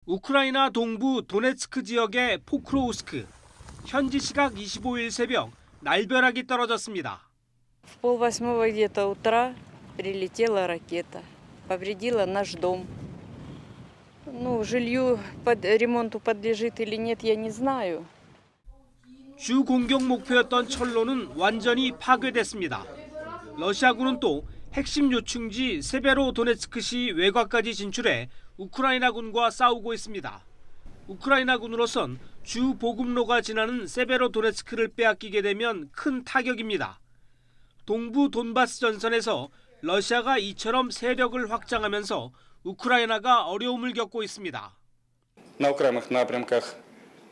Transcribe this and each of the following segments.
우크라이나 동부 도네츠크 지역의 포크로우스크. 현지 시각 25일 새벽 날벼락이 떨어졌습니다. В 7:30 где-то утра прилетела ракета, повредила наш дом. Ну, жилью под ремонту подлежит или нет, я не знаю. 주 공격 목표였던 철로는 완전히 파괴됐습니다. 러시아군은 또 핵심 요충지 세베로도네츠크시 외곽까지 진출해 우크라이나군과 싸우고 있습니다. 우크라이나군으로선 주 보급로가 지나는 세베로도네츠크를 빼앗기게 되면 큰 타격입니다. 동부 돈바스 전선에서 러시아가 이처럼 세력을 확장하면서 우크라이나가 어려움을 겪고 있습니다. На окремих напрямках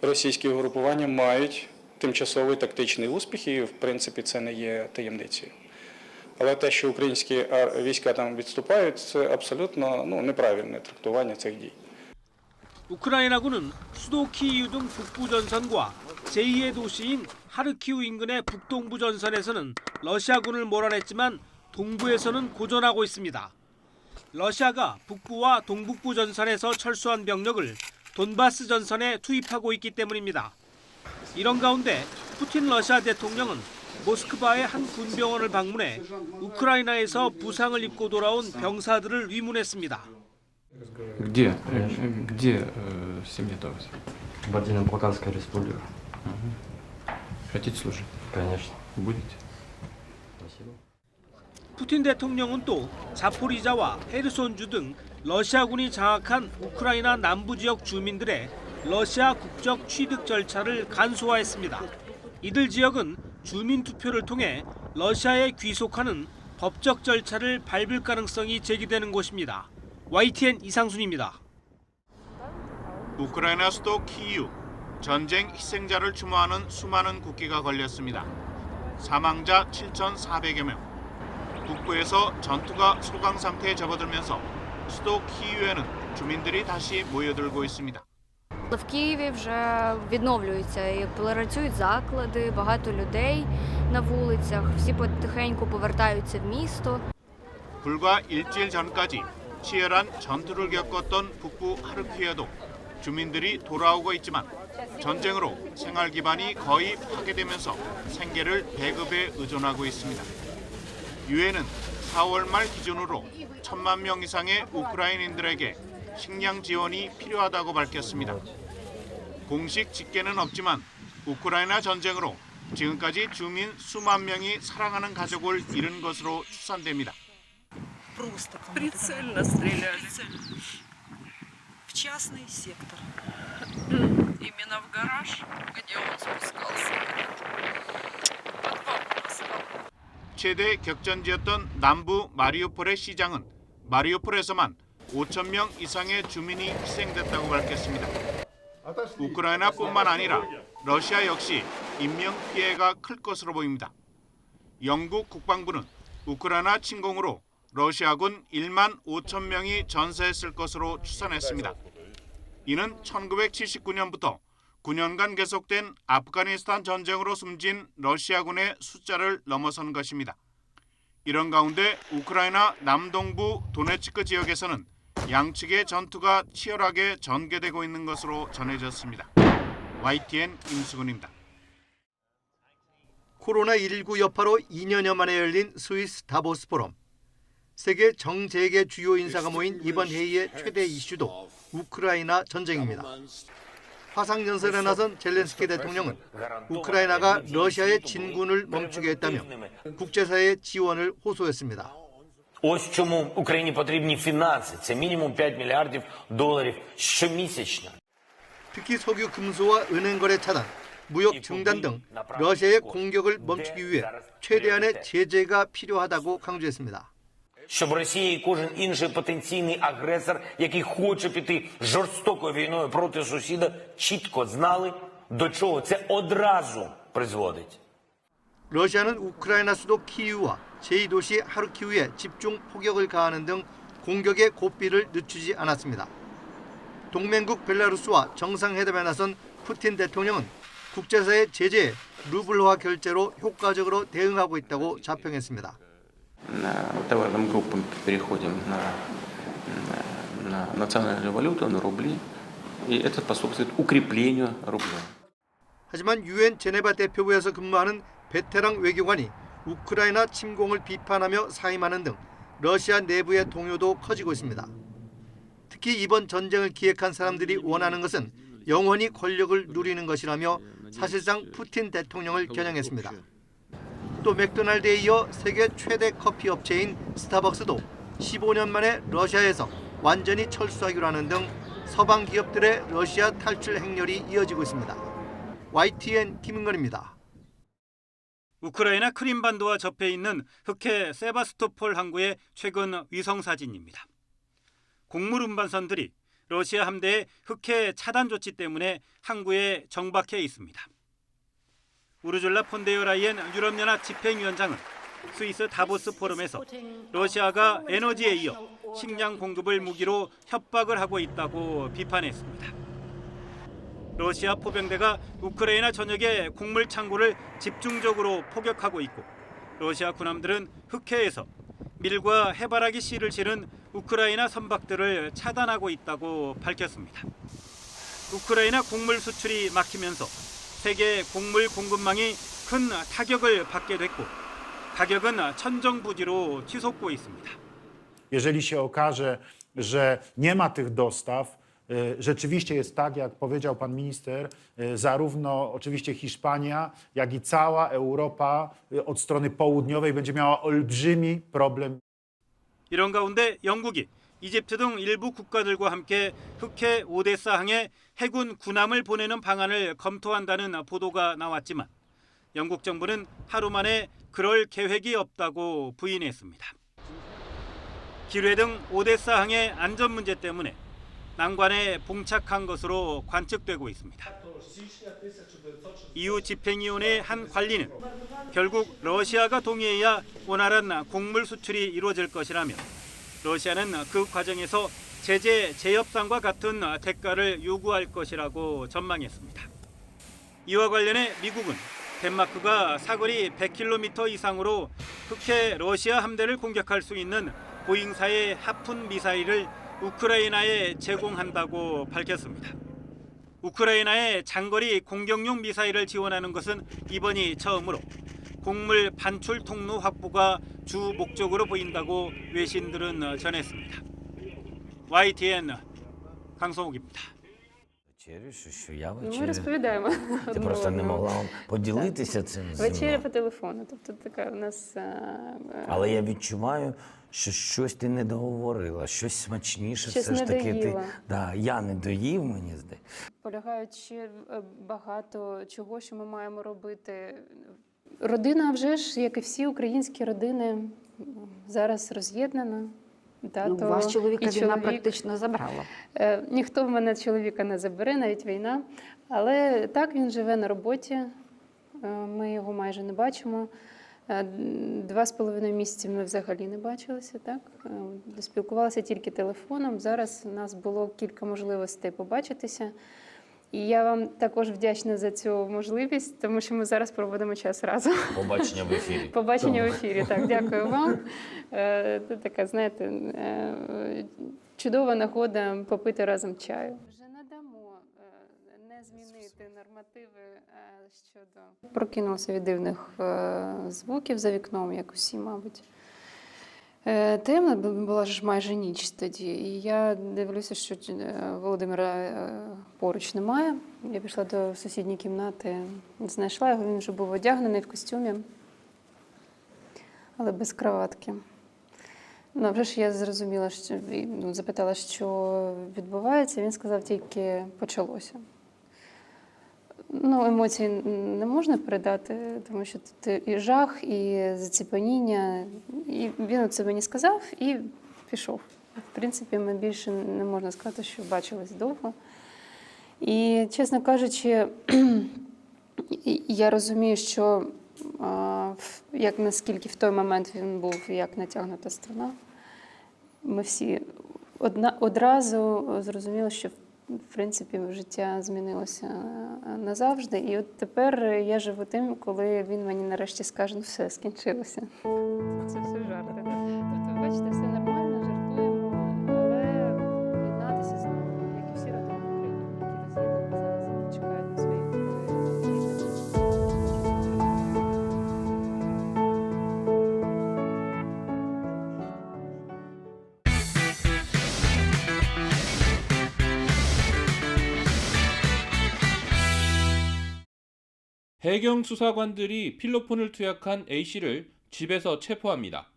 російські угрупування мають тимчасові тактичні успіхи, і, в принципі, це не є таємницею. Але те, що українські війська там відступають, це абсолютно неправильне трактування цих дій. 우크라이나군은 수도 키이우 등 북부 전선과 제2의 도시인 하르키우 인근의 북동부 전선에서는 러시아군을 몰아냈지만 동부에서는 고전하고 있습니다. 러시아가 북부와 동북부 전선에서 철수한 병력을 돈바스 전선에 투입하고 있기 때문입니다. 이런 가운데 푸틴 러시아 대통령은 모스크바의 한 군병원을 방문해 우크라이나에서 부상을 입고 돌아온 병사들을 위문했습니다. Где семья Торос? В Балканской республике. Хотите служить? Конечно. Будете? Спасибо. 푸틴 대통령은 또 자포리자와 헤르손주 등 러시아군이 장악한 우크라이나 남부 지역 주민들의 러시아 국적 취득 절차를 간소화했습니다. 이들 지역은 주민 투표를 통해 러시아에 귀속하는 법적 절차를 밟을 가능성이 제기되는 곳입니다. YTN 이상순입니다. 우크라이나 수도 키이우. 전쟁 희생자를 추모하는 수많은 국기가 걸렸습니다. 사망자 7,400여 명. 북부에서 전투가 소강 상태에 접어들면서 수도 키이우에는 주민들이 다시 모여들고 있습니다. В Києві вже відновлюються і працюють заклади, багато людей на вулицях, всі потихеньку повертаються в місто. 불과 일주일 전까지 치열한 전투를 겪었던 북부 하르키우에도 주민들이 돌아오고 있지만 전쟁으로 생활 기반이 거의 파괴되면서 생계를 배급에 의존하고 있습니다. 유엔은 4월 말 기준으로 1,000만 명 이상의 우크라이나인들에게 식량 지원이 필요하다고 밝혔습니다. 공식 집계는 없지만 우크라이나 전쟁으로 지금까지 주민 수만 명이 사랑하는 가족을 잃은 것으로 추산됩니다. Прицельно стреляли. В частный сектор. Именно в гараж, где он спускался. Подвал поставил. 최대 격전지였던 남부 마리우폴의 시장은 마리우폴에서만 5천 명 이상의 주민이 희생됐다고 밝혔습니다. 우크라이나뿐만 아니라 러시아 역시 인명 피해가 클 것으로 보입니다. 영국 국방부는 우크라이나 침공으로 러시아군 1만 5천 명이 전사했을 것으로 추산했습니다. 이는 1979년부터 9년간 계속된 아프가니스탄 전쟁으로 숨진 러시아군의 숫자를 넘어선 것입니다. 이런 가운데 우크라이나 남동부 도네츠크 지역에서는 양측의 전투가 치열하게 전개되고 있는 것으로 전해졌습니다. YTN 임수근입니다. 코로나19 여파로 2년여 만에 열린 스위스 다보스 포럼. 세계 정재계 주요 인사가 모인 이번 회의의 최대 이슈도 우크라이나 전쟁입니다. 화상연설에 나선 젤렌스키 대통령은 우크라이나가 러시아의 진군을 멈추게 했다며 국제사회의 지원을 호소했습니다. Ось чому Україні потрібні фінанси. Це мінімум 5 мільярдів доларів щомісячно. 특히 석유 금수와 은행 거래 차단, 무역 중단 등 러시아의 공격을 멈추기 위해 최대한의 제재가 필요하다고 강조했습니다. Щоб Росія і кожен інший потенційний агресор, який хоче піти жорстокою війною проти сусіда, чітко знали, до чого це одразу призводить. 러시아는 우크라이나 수도 키이우와 제2도시 하르키우에 집중 포격을 가하는 등 공격의 고삐를 늦추지 않았습니다. 동맹국 벨라루스와 정상회담에 나선 푸틴 대통령은 국제사회 제재에 루블화 결제로 효과적으로 대응하고 있다고 자평했습니다. Товарным группам переходим на национальную валюту, на рубли. И это способствует укреплению рубля. 하지만 유엔 제네바 대표부에서 근무하는 베테랑 외교관이 우크라이나 침공을 비판하며 사임하는 등 러시아 내부의 동요도 커지고 있습니다. 특히 이번 전쟁을 기획한 사람들이 원하는 것은 영원히 권력을 누리는 것이라며 사실상 푸틴 대통령을 겨냥했습니다. 또 맥도날드에 이어 세계 최대 커피 업체인 스타벅스도 15년 만에 러시아에서 완전히 철수하기로 하는 등 서방 기업들의 러시아 탈출 행렬이 이어지고 있습니다. YTN 김은건입니다. 우크라이나 크림반도와 접해 있는 흑해 세바스토폴 항구의 최근 위성 사진입니다. 곡물 운반선들이 러시아 함대의 흑해 차단 조치 때문에 항구에 정박해 있습니다. 우르줄라 폰데어 라이엔 유럽연합 집행위원장은 스위스 다보스 포럼에서 러시아가 에너지에 이어 식량 공급을 무기로 협박을 하고 있다고 비판했습니다. 러시아 포병대가 우크라이나 전역의 곡물 창고를 집중적으로 포격하고 있고 러시아 군함들은 흑해에서 밀과 해바라기 씨를 실은 우크라이나 선박들을 차단하고 있다고 밝혔습니다. 우크라이나 곡물 수출이 막히면서 세계 곡물 공급망이 큰 타격을 받게 됐고 가격은 천정부지로 치솟고 있습니다. Jeżeli się okaże, że nie ma tych dostaw, rzeczywiście jest tak, jak powiedział pan minister, zarówno oczywiście Hiszpania, jak i cała Europa od strony południowej będzie miała olbrzymi problem. 이런 가운데 영국이 이집트 등 일부 국가들과 함께 흑해 오데사항에 해군 군함을 보내는 방안을 검토한다는 보도가 나왔지만 영국 정부는 하루 만에 그럴 계획이 없다고 부인했습니다. 기뢰 등 오데사항의 안전 문제 때문에 난관에 봉착한 것으로 관측되고 있습니다. EU 집행위원회 한 관리는 결국 러시아가 동의해야 원활한 곡물 수출이 이루어질 것이라며 러시아는 그 과정에서 제재 재협상과 같은 대가를 요구할 것이라고 전망했습니다. 이와 관련해 미국은 덴마크가 사거리 100km 이상으로 흑해 러시아 함대를 공격할 수 있는 보잉사의 하푼 미사일을 우크라이나에 제공한다고 밝혔습니다. 우크라이나에 장거리 공격용 미사일을 지원하는 것은 이번이 처음으로 곡물 반출 통로 확보가 주 목적으로 보인다고 외신들은 전했습니다. YTN 강성욱입니다. Ми розповідаємо. Ти просто не могла поділитися цим зі мною. Вечеря по телефону. Тобто така у нас... Але я відчуваю, що щось ти не договорила, щось смачніше Щось все ж таки не ти. доїла. Да, я не доїв, мені здається. Полягають ще багато чого, що ми маємо робити. Родина вже ж, як і всі українські родини, зараз роз'єднана. Ну, вас чоловіка війна практично забрала. Ніхто в мене чоловіка не забере, навіть війна. Але так, він живе на роботі, ми його майже не бачимо. 2,5 місяці ми взагалі не бачилися, так? Спілкувалися тільки телефоном. Зараз у нас було кілька можливостей побачитися. І я вам також вдячна за цю можливість, тому що ми зараз проводимо час разом. Побачення в ефірі. Побачення в ефірі, так, дякую вам. Це така, знаєте, чудова нагода попити разом чаю. Вже не дамо не змінити нормативи щодо... Прокинулася від дивних звуків за вікном, як усі, мабуть. Темно, була ж майже ніч тоді, і я дивлюся, що Володимира поруч немає. Я пішла до сусідньої кімнати, знайшла його, він вже був одягнений в костюмі, але без краватки. Ну, вже ж я зрозуміла, що, запитала, що відбувається, він сказав, тільки почалося. Ну, емоції не можна передати, тому що тут і жах, і заціпаніння. І він це мені сказав і пішов. В принципі, ми більше не можна сказати, що бачились довго. І, чесно кажучи, я розумію, що як наскільки в той момент він був як натягнута струна, ми всі одразу зрозуміли, що в принципі, життя змінилося назавжди. І от тепер я живу тим, коли він мені нарешті скаже, ну все, скінчилося. Це все жарти. Тобто, бачите, все нормально, жартуємо, але єднатися з ним, як і всі родини в Україні. 해경 수사관들이 필로폰을 투약한 A씨를 집에서 체포합니다.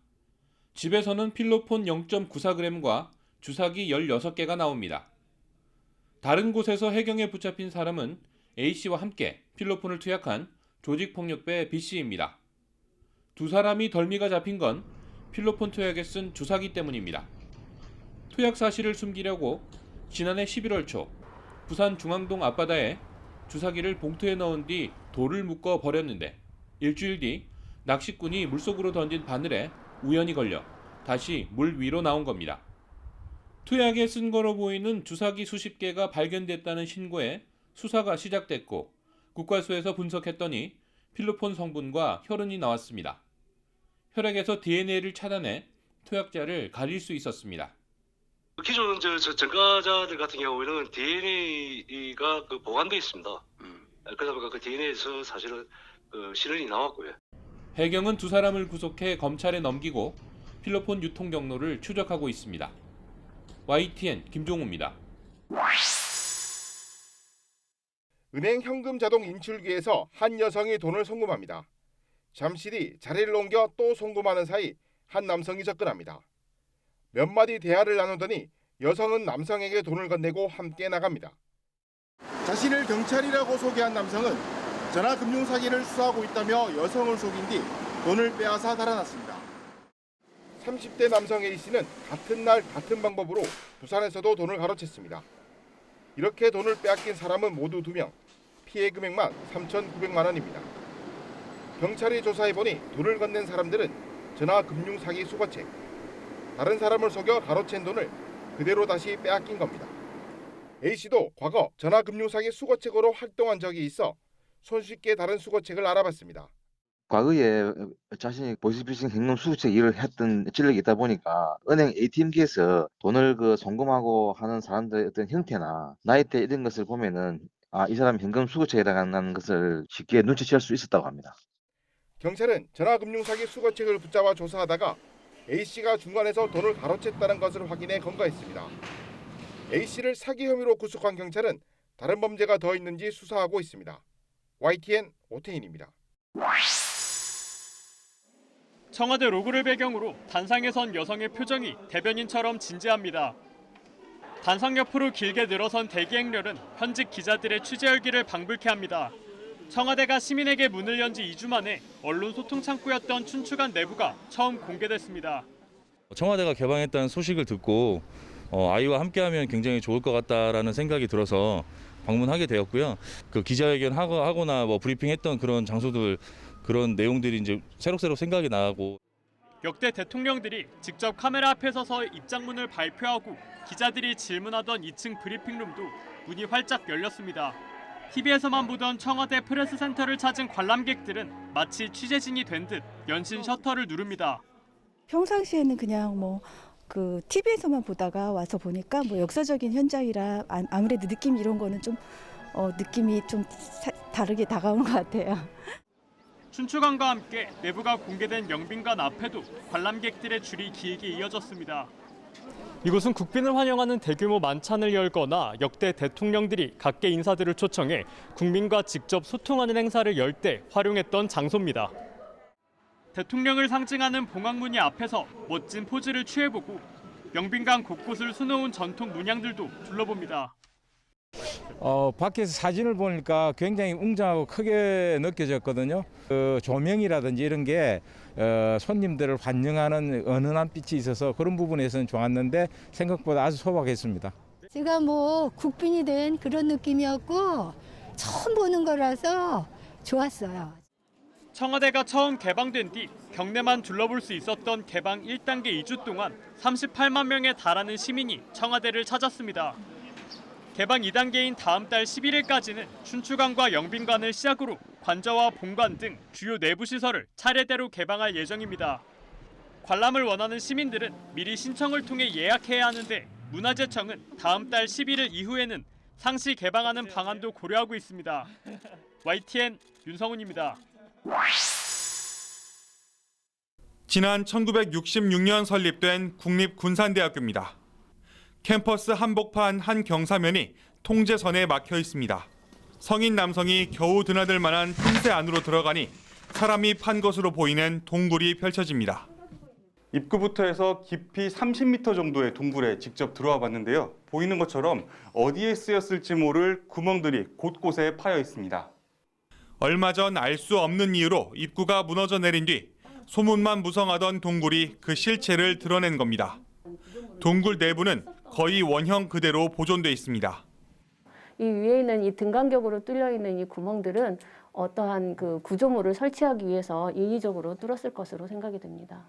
집에서는 필로폰 0.94g과 주사기 16개가 나옵니다. 다른 곳에서 해경에 붙잡힌 사람은 A씨와 함께 필로폰을 투약한 조직폭력배 B씨입니다. 두 사람이 덜미가 잡힌 건 필로폰 투약에 쓴 주사기 때문입니다. 투약 사실을 숨기려고 지난해 11월 초 부산 중앙동 앞바다에 주사기를 봉투에 넣은 뒤 돌을 묶어 버렸는데 일주일 뒤 낚시꾼이 물속으로 던진 바늘에 우연히 걸려 다시 물 위로 나온 겁니다. 투약에 쓴 거로 보이는 주사기 수십 개가 발견됐다는 신고에 수사가 시작됐고 국과수에서 분석했더니 필로폰 성분과 혈흔이 나왔습니다. 혈액에서 DNA를 차단해 투약자를 가릴 수 있었습니다. 기존 전과자들 같은 경우에는 DNA가 보관되어 있습니다. 그러다 보니까 그 DNA에서 사실은 실현이 나왔고요. 해경은 두 사람을 구속해 검찰에 넘기고 필로폰 유통 경로를 추적하고 있습니다. YTN 김종우입니다. 은행 현금 자동 인출기에서 한 여성이 돈을 송금합니다. 잠시 뒤 자리를 옮겨 또 송금하는 사이 한 남성이 접근합니다. 몇 마디 대화를 나누더니 여성은 남성에게 돈을 건네고 함께 나갑니다. 자신을 경찰이라고 소개한 남성은 전화금융 사기를 수사하고 있다며 여성을 속인 뒤 돈을 빼앗아 달아났습니다. 30대 남성 A씨는 같은 날 같은 방법으로 부산에서도 돈을 가로챘습니다. 이렇게 돈을 빼앗긴 사람은 모두 2명, 피해 금액만 3,900만 원입니다. 경찰이 조사해보니 돈을 건넨 사람들은 전화금융 사기 수거책, 다른 사람을 속여 가로챈 돈을 그대로 다시 빼앗긴 겁니다. A씨도 과거 전화금융 사기 수거책으로 활동한 적이 있어 손쉽게 다른 수거책을 알아봤습니다. 과거에 자신이 보이스피싱 현금 수거책 일을 했던 진력이 있다 보니까 은행 ATM기에서 돈을 송금하고 하는 사람들의 어떤 형태나 나이대 이런 것을 보면은 이 사람 현금 수거책에 해당하는 것을 쉽게 눈치챌 수 있었다고 합니다. 경찰은 전화금융 사기 수거책을 붙잡아 조사하다가 A씨가 중간에서 돈을 가로챘다는 것을 확인해 검거했습니다. A씨를 사기 혐의로 구속한 경찰은 다른 범죄가 더 있는지 수사하고 있습니다. YTN 오태인입니다. 청와대 로고를 배경으로 단상에 선 여성의 표정이 대변인처럼 진지합니다. 단상 옆으로 길게 늘어선 대기 행렬은 현직 기자들의 취재 열기를 방불케 합니다. 청와대가 시민에게 문을 연 지 2주 만에 언론 소통 창구였던 춘추관 내부가 처음 공개됐습니다. 청와대가 개방했다는 소식을 듣고 아이와 함께하면 굉장히 좋을 것 같다라는 생각이 들어서 방문하게 되었고요. 그 기자회견 하거나 브리핑했던 그런 장소들 그런 내용들이 이제 새록새록 생각이 나고. 역대 대통령들이 직접 카메라 앞에 서서 입장문을 발표하고 기자들이 질문하던 2층 브리핑룸도 문이 활짝 열렸습니다. TV에서만 보던 청와대 프레스센터를 찾은 관람객들은 마치 취재진이 된 듯 연신 셔터를 누릅니다. 평상시에는 그냥 TV에서만 보다가 와서 보니까 역사적인 현장이라 아무래도 느낌 이런 거는 좀 느낌이 좀 다르게 다가오는 것 같아요. 춘추관과 함께 내부가 공개된 영빈관 앞에도 관람객들의 줄이 길게 이어졌습니다. 이곳은 국빈을 환영하는 대규모 만찬을 열거나 역대 대통령들이 각계 인사들을 초청해 국민과 직접 소통하는 행사를 열 때 활용했던 장소입니다. 대통령을 상징하는 봉황무늬 앞에서 멋진 포즈를 취해보고 영빈관 곳곳을 수놓은 전통 문양들도 둘러봅니다. 밖에서 사진을 보니까 굉장히 웅장하고 크게 느껴졌거든요. 조명이라든지 이런 게 손님들을 환영하는 은은한 빛이 있어서 그런 부분에서는 좋았는데 생각보다 아주 소박했습니다. 제가 국빈이 된 그런 느낌이었고 처음 보는 거라서 좋았어요. 청와대가 처음 개방된 뒤 경내만 둘러볼 수 있었던 개방 1단계 2주 동안 38만 명에 달하는 시민이 청와대를 찾았습니다. 개방 2단계인 다음 달 11일까지는 춘추관과 영빈관을 시작으로 관저와 본관 등 주요 내부 시설을 차례대로 개방할 예정입니다. 관람을 원하는 시민들은 미리 신청을 통해 예약해야 하는데 문화재청은 다음 달 11일 이후에는 상시 개방하는 방안도 고려하고 있습니다. YTN 윤성훈입니다. 지난 1966년 설립된 국립군산대학교입니다. 캠퍼스 한복판 한 경사면이 통제선에 막혀 있습니다. 성인 남성이 겨우 드나들 만한 틈새 안으로 들어가니 사람이 판 것으로 보이는 동굴이 펼쳐집니다. 입구부터 해서 깊이 30m 정도의 동굴에 직접 들어와 봤는데요. 보이는 것처럼 어디에 쓰였을지 모를 구멍들이 곳곳에 파여 있습니다. 얼마 전 알 수 없는 이유로 입구가 무너져 내린 뒤 소문만 무성하던 동굴이 그 실체를 드러낸 겁니다. 동굴 내부는 거의 원형 그대로 보존돼 있습니다. 이 위에 있는 이 등간격으로 뚫려 있는 이 구멍들은 어떠한 그 구조물을 설치하기 위해서 인위적으로 뚫었을 것으로 생각이 됩니다.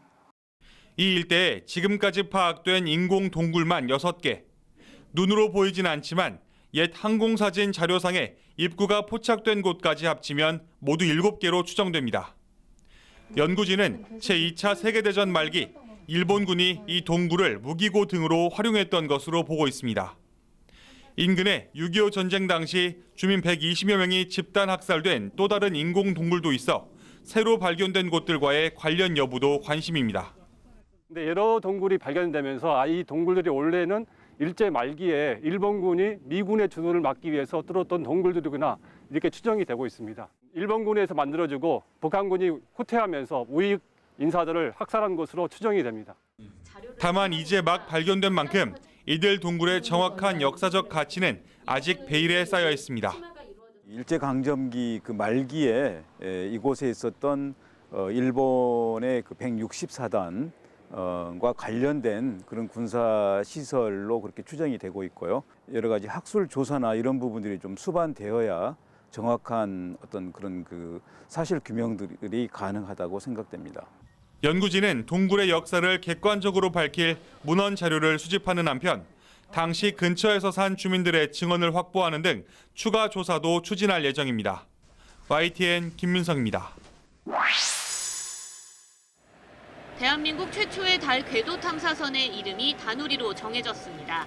이 일대에 지금까지 파악된 인공 동굴만 6개. 눈으로 보이진 않지만 옛 항공사진 자료상에 입구가 포착된 곳까지 합치면 모두 7개로 추정됩니다. 연구진은 제2차 세계대전 말기 일본군이 이 동굴을 무기고 등으로 활용했던 것으로 보고 있습니다. 인근에 6.25 전쟁 당시 주민 120여 명이 집단 학살된 또 다른 인공 동굴도 있어 새로 발견된 곳들과의 관련 여부도 관심입니다. 근데 여러 동굴이 발견되면서 이 동굴들이 원래는 일제 말기에 일본군이 미군의 주둔을 막기 위해서 뚫었던 동굴들이구나 이렇게 추정이 되고 있습니다. 일본군에서 만들어지고 북한군이 후퇴하면서 우익 인사들을 학살한 것으로 추정이 됩니다. 다만 이제 막 발견된 만큼 이들 동굴의 정확한 역사적 가치는 아직 베일에 쌓여 있습니다. 일제강점기 그 말기에 이곳에 있었던 일본의 그 164단 과 관련된 그런 군사 시설로 그렇게 추정이 되고 있고요. 여러 가지 학술 조사나 이런 부분들이 좀 수반되어야 정확한 어떤 그런 그 사실 규명들이 가능하다고 생각됩니다. 연구진은 동굴의 역사를 객관적으로 밝힐 문헌 자료를 수집하는 한편 당시 근처에서 산 주민들의 증언을 확보하는 등 추가 조사도 추진할 예정입니다. YTN 김민성입니다. 대한민국 최초의 달 궤도 탐사선의 이름이 다누리로 정해졌습니다.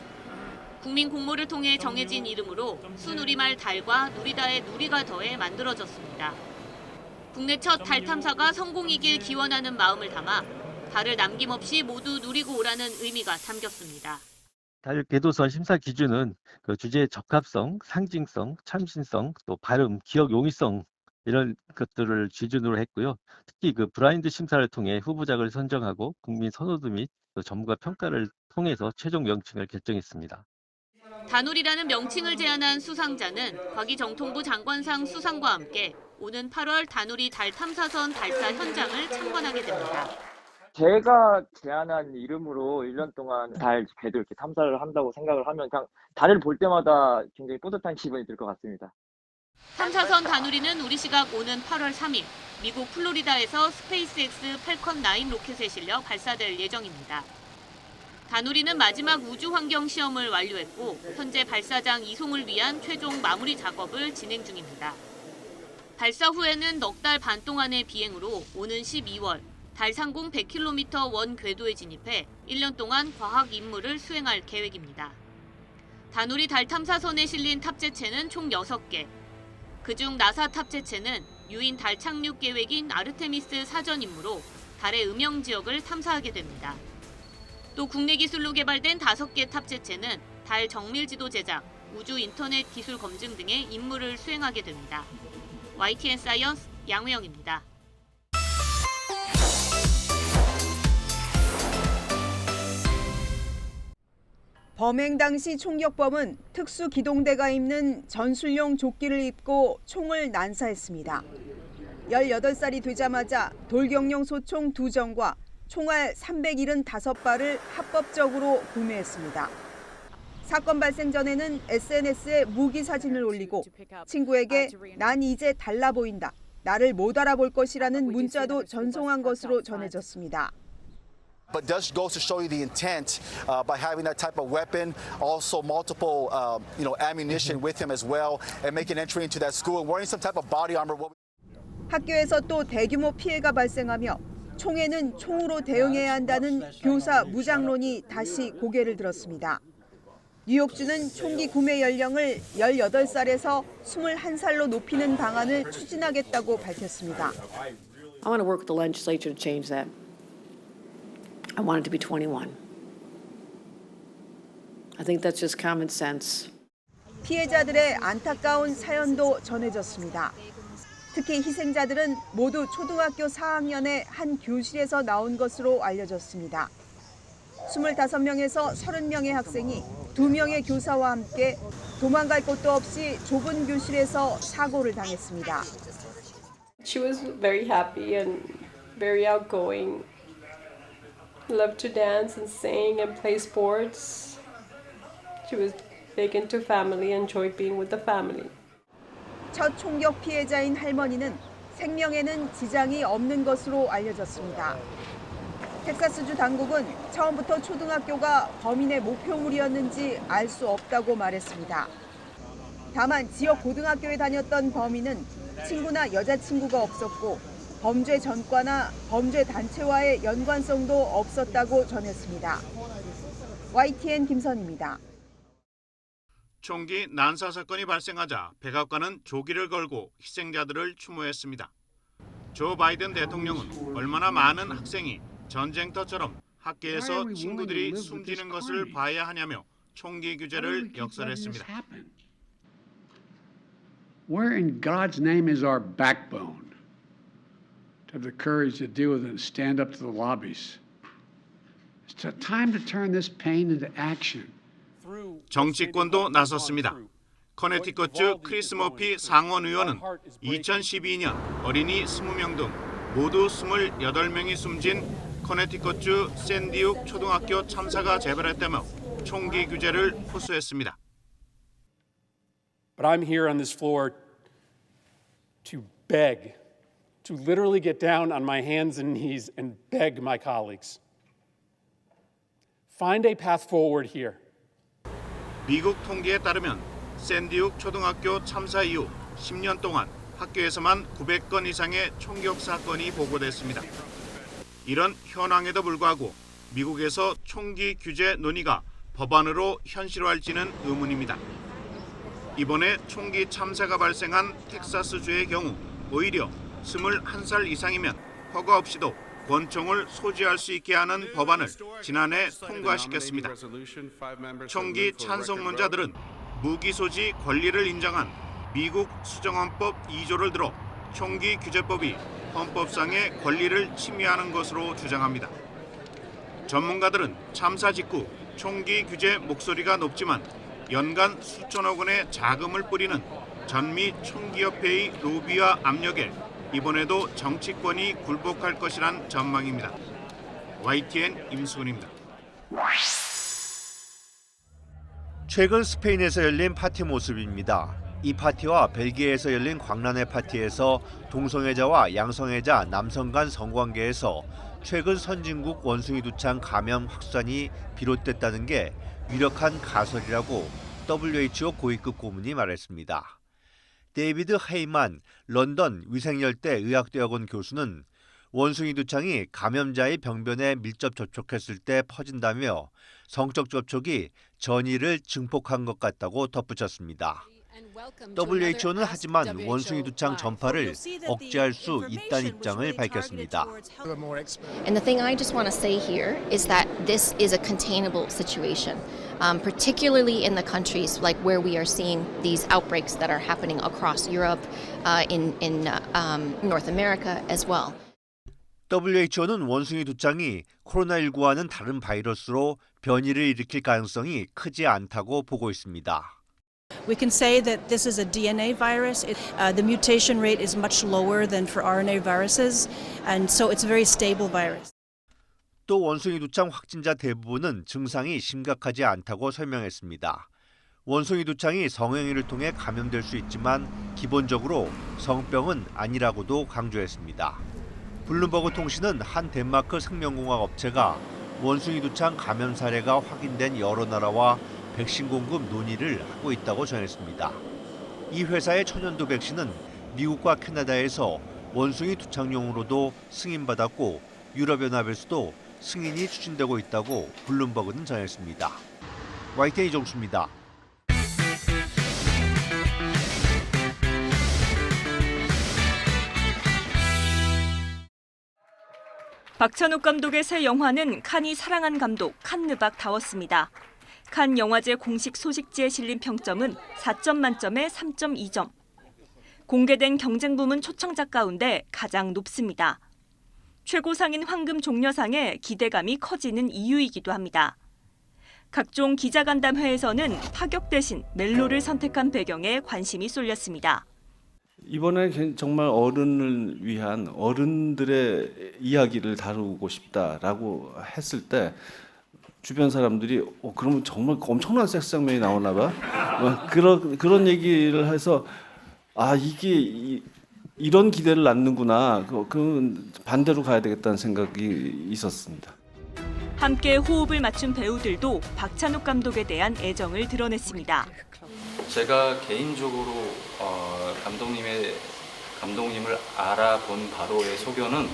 국민 공모를 통해 정해진 이름으로 순우리말 달과 누리다의 누리가 더해 만들어졌습니다. 국내 첫 달 탐사가 성공이길 기원하는 마음을 담아 달을 남김없이 모두 누리고 오라는 의미가 담겼습니다. 달 궤도선 심사 기준은 그 주제의 적합성, 상징성, 참신성, 또 발음, 기억 용이성 이런 것들을 기준으로 했고요. 특히 그 브라인드 심사를 통해 후보작을 선정하고 국민 선호도 및 전문가 평가를 통해서 최종 명칭을 결정했습니다. 다누리라는 명칭을 제안한 수상자는 과기정통부 장관상 수상과 함께 오는 8월 다누리 달 탐사선 발사 현장을 참관하게 됩니다. 제가 제안한 이름으로 1년 동안 달 궤도 이렇게 탐사를 한다고 생각을 하면 그냥 달을 볼 때마다 굉장히 뿌듯한 기분이 들 것 같습니다. 탐사선 다누리는 우리 시각 오는 8월 3일 미국 플로리다에서 스페이스X 팰컨 9 로켓에 실려 발사될 예정입니다. 다누리는 마지막 우주 환경 시험을 완료했고 현재 발사장 이송을 위한 최종 마무리 작업을 진행 중입니다. 발사 후에는 넉 달 반 동안의 비행으로 오는 12월 달 상공 100km 원 궤도에 진입해 1년 동안 과학 임무를 수행할 계획입니다. 다누리 달 탐사선에 실린 탑재체는 총 6개. 그중 나사 탑재체는 유인 달 착륙 계획인 아르테미스 사전 임무로 달의 음영 지역을 탐사하게 됩니다. 또 국내 기술로 개발된 5개 탑재체는 달 정밀 지도 제작, 우주 인터넷 기술 검증 등의 임무를 수행하게 됩니다. YTN 사이언스 양우영입니다. 범행 당시 총격범은 특수기동대가 입는 전술용 조끼를 입고 총을 난사했습니다. 18살이 되자마자 돌격용 소총 2정과 총알 375발을 합법적으로 구매했습니다. 사건 발생 전에는 SNS에 무기 사진을 올리고 친구에게 난 이제 달라 보인다, 나를 못 알아볼 것이라는 문자도 전송한 것으로 전해졌습니다. But just goes to show you the intent by having that type of weapon, also multiple, ammunition with him as well, and making entry into that school and wearing some type of body armor. 학교에서 또 대규모 피해가 발생하며 총에는 총으로 대응해야 한다는 교사 무장론이 다시 고개를 들었습니다. 뉴욕주는 총기 구매 연령을 18살에서 21살로 높이는 방안을 추진하겠다고 밝혔습니다. I want to work with the legislature to change that. I want it to be 21. I think that's just common sense. 피해자들의 안타까운 사연도 전해졌습니다. 특히 희생자들은 모두 초등학교 4학년의 한 교실에서 나온 것으로 알려졌습니다. 25명에서 30명의 학생이 2명의 교사와 함께 도망갈 곳도 없이 좁은 교실에서 사고를 당했습니다. She was very happy and very outgoing. Loved to dance and sing and play sports. She was big into family and enjoyed being with the family. 첫 총격 피해자인 할머니는 생명에는 지장이 없는 것으로 알려졌습니다. 텍사스주 당국은 처음부터 초등학교가 범인의 목표물이었는지 알 수 없다고 말했습니다. 다만 지역 고등학교에 다녔던 범인은 친구나 여자친구가 없었고 범죄 전과나 범죄 단체와의 연관성도 없었다고 전했습니다. YTN 김선입니다. 총기 난사 사건이 발생하자 백악관은 조기를 걸고 희생자들을 추모했습니다. 조 바이든 대통령은 얼마나 많은 학생이 전쟁터처럼 학교에서 친구들이 숨지는 것을 봐야 하냐며 총기 규제를 역설했습니다. Where in God's name is our backbone to have the courage to deal with it and stand up to the lobbies? It's time to turn this pain into action. 정치권도 나섰습니다. 커네티컷주 크리스 머피 상원 의원은 2012년 어린이 20명 등 모두 28명이 숨진 커네티컷주 샌디욱 초등학교 참사가 재발했다며 총기 규제를 호소했습니다. But I'm here on this floor to beg, to literally get down on my hands and knees and beg my colleagues. Find a path forward here. 미국 통계에 따르면 샌디욱 초등학교 참사 이후 10년 동안 학교에서만 900건 이상의 총격 사건이 보고됐습니다. 이런 현황에도 불구하고 미국에서 총기 규제 논의가 법안으로 현실화할지는 의문입니다. 이번에 총기 참사가 발생한 텍사스주의 경우 오히려 21살 이상이면 허가 없이도 권총을 소지할 수 있게 하는 법안을 지난해 통과시켰습니다. 총기 찬성론자들은 무기 소지 권리를 인정한 미국 수정헌법 2조를 들어 총기 규제법이 헌법상의 권리를 침해하는 것으로 주장합니다. 전문가들은 참사 직후 총기 규제 목소리가 높지만 연간 수천억 원의 자금을 뿌리는 전미 총기협회의 로비와 압력에 이번에도 정치권이 굴복할 것이란 전망입니다. YTN 임수근입니다. 최근 스페인에서 열린 파티 모습입니다. 이 파티와 벨기에에서 열린 광란의 파티에서 동성애자와 양성애자 남성 간 성관계에서 최근 선진국 원숭이 두창 감염 확산이 비롯됐다는 게 유력한 가설이라고 WHO 고위급 고문이 말했습니다. 데이비드 헤이만 런던 위생열대 의학대학원 교수는 원숭이 두창이 감염자의 병변에 밀접 접촉했을 때 퍼진다며 성적 접촉이 전이를 증폭한 것 같다고 덧붙였습니다. WHO는 하지만 원숭이 두창 전파를 억제할 수 있다는 입장을 밝혔습니다. And the thing I just want to say here is that this is a containable situation, particularly in the countries like where we are seeing these outbreaks that are happening across Europe, in North America as well. WHO는 원숭이 두창이 코로나19와는 다른 바이러스로 변이를 일으킬 가능성이 크지 않다고 보고 있습니다. We can say that this is a DNA virus. The mutation rate is much lower than for RNA viruses, and so it's a very stable virus. 또 원숭이 두창 확진자 대부분은 증상이 심각하지 않다고 설명했습니다. 원숭이 두창이 성행위를 통해 감염될 수 있지만 기본적으로 성병은 아니라고도 강조했습니다. 블룸버그 통신은 한 덴마크 생명공학 업체가 원숭이 두창 감염 사례가 확인된 여러 나라와 백신 공급 논의를 하고 있다고 전했습니다. 이 회사의 천연두 백신은 미국과 캐나다에서 원숭이 두창용으로도 승인받았고 유럽연합에서도 승인이 추진되고 있다고 블룸버그는 전했습니다. YTN 이정수입니다. 박찬욱 감독의 새 영화는 칸이 사랑한 감독 칸 르박다웠습니다. 칸 영화제 공식 소식지에 실린 평점은 4점 만점에 3.2점. 공개된 경쟁 부문 초청작 가운데 가장 높습니다. 최고상인 황금 종려상에 기대감이 커지는 이유이기도 합니다. 각종 기자간담회에서는 파격 대신 멜로를 선택한 배경에 관심이 쏠렸습니다. 이번에 정말 어른을 위한 어른들의 이야기를 다루고 싶다라고 했을 때 주변 사람들이 그러면 정말 엄청난 섹스 장면이 나오나 봐. 그런 얘기를 해서 이게 이런 기대를 낳는구나. 그 반대로 가야 되겠다는 생각이 있었습니다. 함께 호흡을 맞춘 배우들도 박찬욱 감독에 대한 애정을 드러냈습니다. 제가 개인적으로 감독님을 알아본 바로의 소견은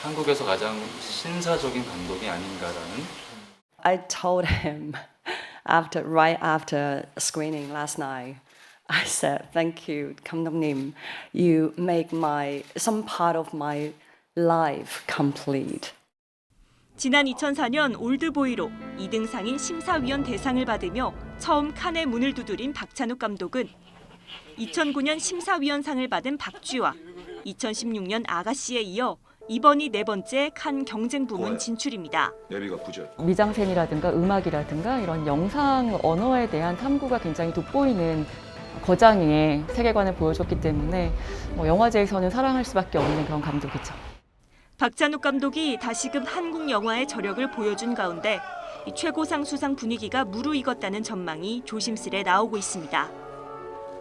한국에서 가장 신사적인 감독이 아닌가라는. I told him right after screening last night. I said, "Thank you, 감독님. You make some part of my life complete." 지난 2004년 올드보이로 2등 상인 심사위원 대상을 받으며 처음 칸의 문을 두드린 박찬욱 감독은 2009년 심사위원상을 받은 박쥐와 2016년 아가씨에 이어 이번이 4번째 칸 경쟁 부문 진출입니다. 내비가 부절. 미장센이라든가 음악이라든가 이런 영상 언어에 대한 탐구가 굉장히 돋보이는 거장의 세계관을 보여줬기 때문에 영화제에서는 사랑할 수밖에 없는 그런 감독이죠. 박찬욱 감독이 다시금 한국 영화의 저력을 보여준 가운데 최고상 수상 분위기가 무르익었다는 전망이 조심스레 나오고 있습니다.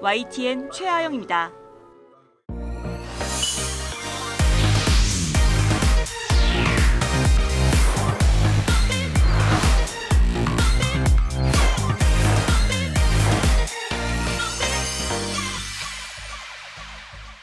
YTN 최아영입니다.